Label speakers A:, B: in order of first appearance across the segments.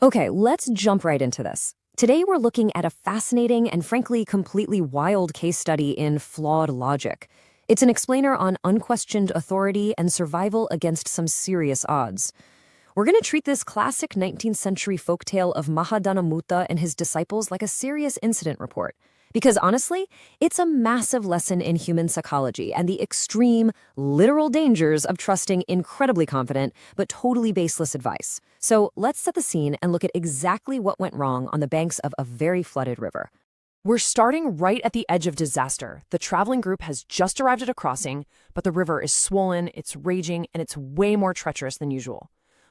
A: Okay, let's jump right into this. Today we're looking at a fascinating and frankly completely wild case study in flawed logic. It's an explainer on unquestioned authority and survival against some serious odds. We're going to treat this classic 19th century folktale of Mahadenamutta and his disciples like a serious incident report. Because honestly, it's a massive lesson in human psychology and the extreme, literal dangers of trusting incredibly confident but totally baseless advice. So let's set the scene and look at exactly what went wrong on the banks of a very flooded river.
B: We're starting right at the edge of disaster. The traveling group has just arrived at a crossing, but the river is swollen, it's raging, and it's way more treacherous than usual.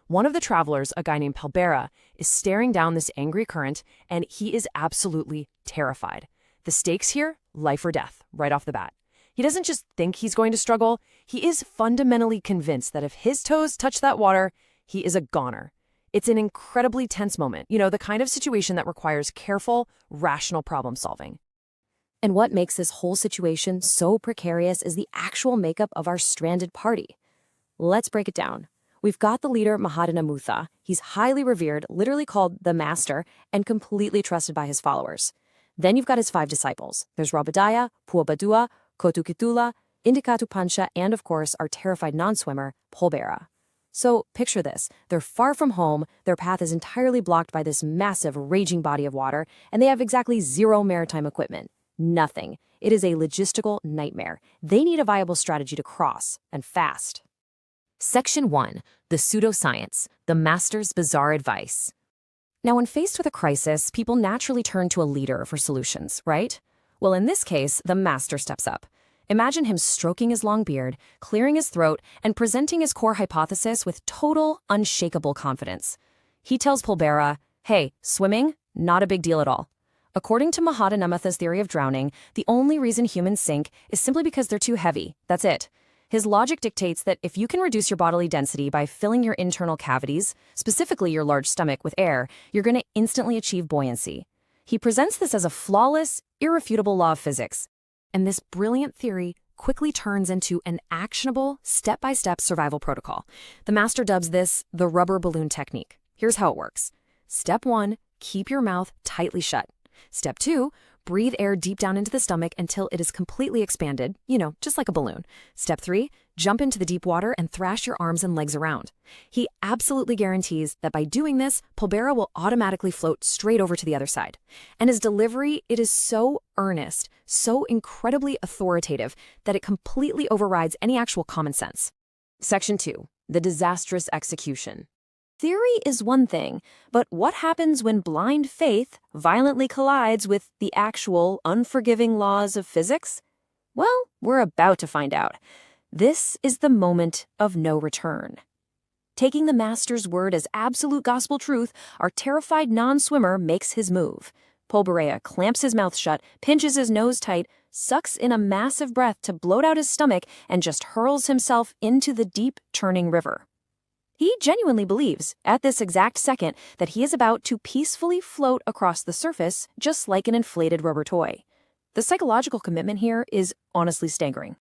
B: One of the travelers, a guy named Polbera, is staring down this angry current, and he is absolutely terrified. The stakes here, life or death, right off the bat. He doesn't just think he's going to struggle, he is fundamentally convinced that if his toes touch that water, he is a goner. It's an incredibly tense moment, the kind of situation that requires careful, rational problem solving.
A: And what makes this whole situation so precarious is the actual makeup of our stranded party. Let's break it down. We've got the leader, Mahadenamutta. He's highly revered, literally called the master, and completely trusted by his followers. Then you've got his 5 disciples. There's Rabbadaya, Puwakbadua, Kotukitula, Idikatupancha, and of course, our terrified non-swimmer, Polbera. So picture this. They're far from home, their path is entirely blocked by this massive, raging body of water, and they have exactly zero maritime equipment. Nothing. It is a logistical nightmare. They need a viable strategy to cross, and fast. Section 1. The Pseudoscience, the Master's Bizarre Advice. Now, when faced with a crisis, people naturally turn to a leader for solutions, right? Well, in this case, the Master steps up. Imagine him stroking his long beard, clearing his throat, and presenting his core hypothesis with total, unshakable confidence. He tells Polbera, hey, swimming? Not a big deal at all. According to Mahadenamutta's theory of drowning, the only reason humans sink is simply because they're too heavy. That's it. His logic dictates that if you can reduce your bodily density by filling your internal cavities, specifically your large stomach, with air, you're going to instantly achieve buoyancy. He presents this as a flawless, irrefutable law of physics. And this brilliant theory quickly turns into an actionable, step-by-step survival protocol. The master dubs this the rubber balloon technique. Here's how it works. Step 1, keep your mouth tightly shut. Step 2, breathe air deep down into the stomach until it is completely expanded, just like a balloon. Step 3, jump into the deep water and thrash your arms and legs around. He absolutely guarantees that by doing this, Polbera will automatically float straight over to the other side. And his delivery, it is so earnest, so incredibly authoritative, that it completely overrides any actual common sense. Section 2. The Disastrous Execution. Theory is one thing, but what happens when blind faith violently collides with the actual unforgiving laws of physics? Well, we're about to find out. This is the moment of no return. Taking the master's word as absolute gospel truth, our terrified non-swimmer makes his move. Polbera clamps his mouth shut, pinches his nose tight, sucks in a massive breath to bloat out his stomach, and just hurls himself into the deep, churning river. He genuinely believes, at this exact second, that he is about to peacefully float across the surface just like an inflated rubber toy. The psychological commitment here is honestly staggering.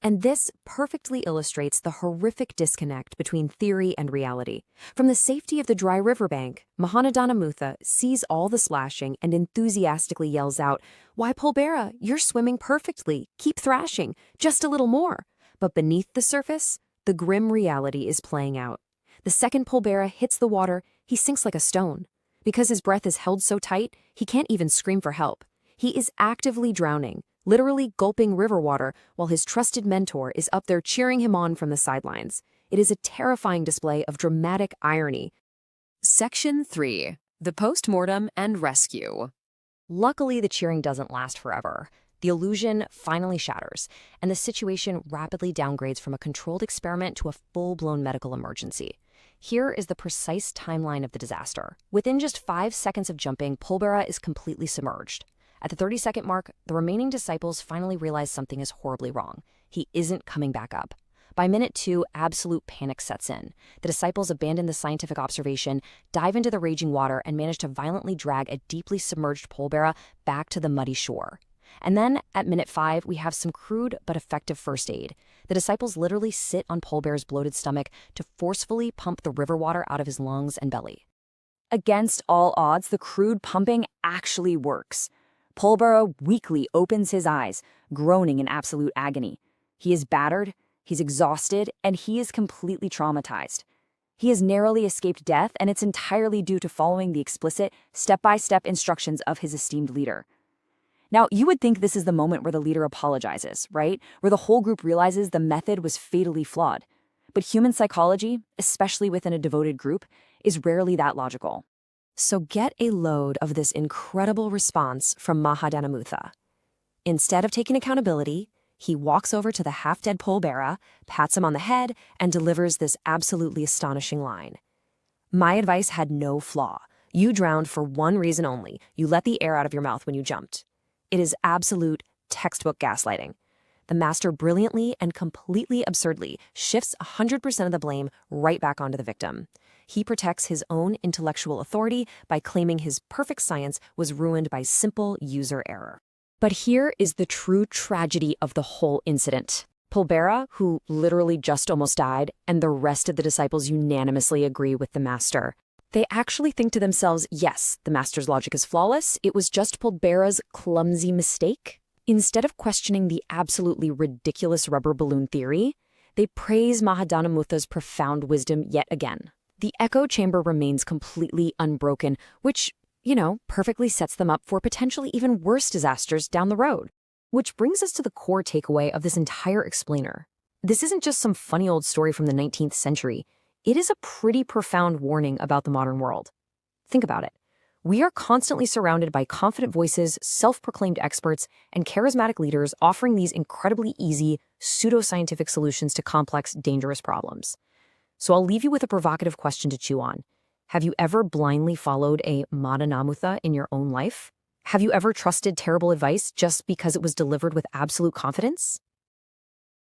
A: And this perfectly illustrates the horrific disconnect between theory and reality. From the safety of the dry riverbank, Mahadenamutta sees all the splashing and enthusiastically yells out, "Why, Polbera, you're swimming perfectly. Keep thrashing. Just a little more." But beneath the surface, the grim reality is playing out. The second Polbera hits the water, he sinks like a stone. Because his breath is held so tight, he can't even scream for help. He is actively drowning, literally gulping river water, while his trusted mentor is up there cheering him on from the sidelines. It is a terrifying display of dramatic irony. Section 3. The Postmortem and Rescue. Luckily, the cheering doesn't last forever. The illusion finally shatters, and the situation rapidly downgrades from a controlled experiment to a full-blown medical emergency. Here is the precise timeline of the disaster. Within just 5 seconds of jumping, Polbera is completely submerged. At the 30-second mark, the remaining disciples finally realize something is horribly wrong. He isn't coming back up. By minute 2, absolute panic sets in. The disciples abandon the scientific observation, dive into the raging water, and manage to violently drag a deeply submerged Polbera back to the muddy shore. And then, at minute 5, we have some crude but effective first aid. The disciples literally sit on Polbera's bloated stomach to forcefully pump the river water out of his lungs and belly. Against all odds, the crude pumping actually works. Polbera weakly opens his eyes, groaning in absolute agony. He is battered, he's exhausted, and he is completely traumatized. He has narrowly escaped death, and it's entirely due to following the explicit, step-by-step instructions of his esteemed leader. Now, you would think this is the moment where the leader apologizes, right? Where the whole group realizes the method was fatally flawed. But human psychology, especially within a devoted group, is rarely that logical. So get a load of this incredible response from Mahadenamutta. Instead of taking accountability, he walks over to the half-dead Polbera, pats him on the head, and delivers this absolutely astonishing line. My advice had no flaw. You drowned for one reason only. You let the air out of your mouth when you jumped. It is absolute textbook gaslighting. The master brilliantly and completely absurdly shifts 100% of the blame right back onto the victim. He protects his own intellectual authority by claiming his perfect science was ruined by simple user error. But here is the true tragedy of the whole incident. Polbera, who literally just almost died, and the rest of the disciples unanimously agree with the master. They actually think to themselves, yes, the master's logic is flawless, it was just Polbera's clumsy mistake. Instead of questioning the absolutely ridiculous rubber balloon theory, they praise Mahadanamutta's profound wisdom yet again. The echo chamber remains completely unbroken, which, perfectly sets them up for potentially even worse disasters down the road. Which brings us to the core takeaway of this entire explainer. This isn't just some funny old story from the 19th century. It is a pretty profound warning about the modern world. Think about it. We are constantly surrounded by confident voices, self-proclaimed experts, and charismatic leaders offering these incredibly easy, pseudoscientific solutions to complex, dangerous problems. So I'll leave you with a provocative question to chew on. Have you ever blindly followed a Mahadenamutta in your own life? Have you ever trusted terrible advice just because it was delivered with absolute confidence?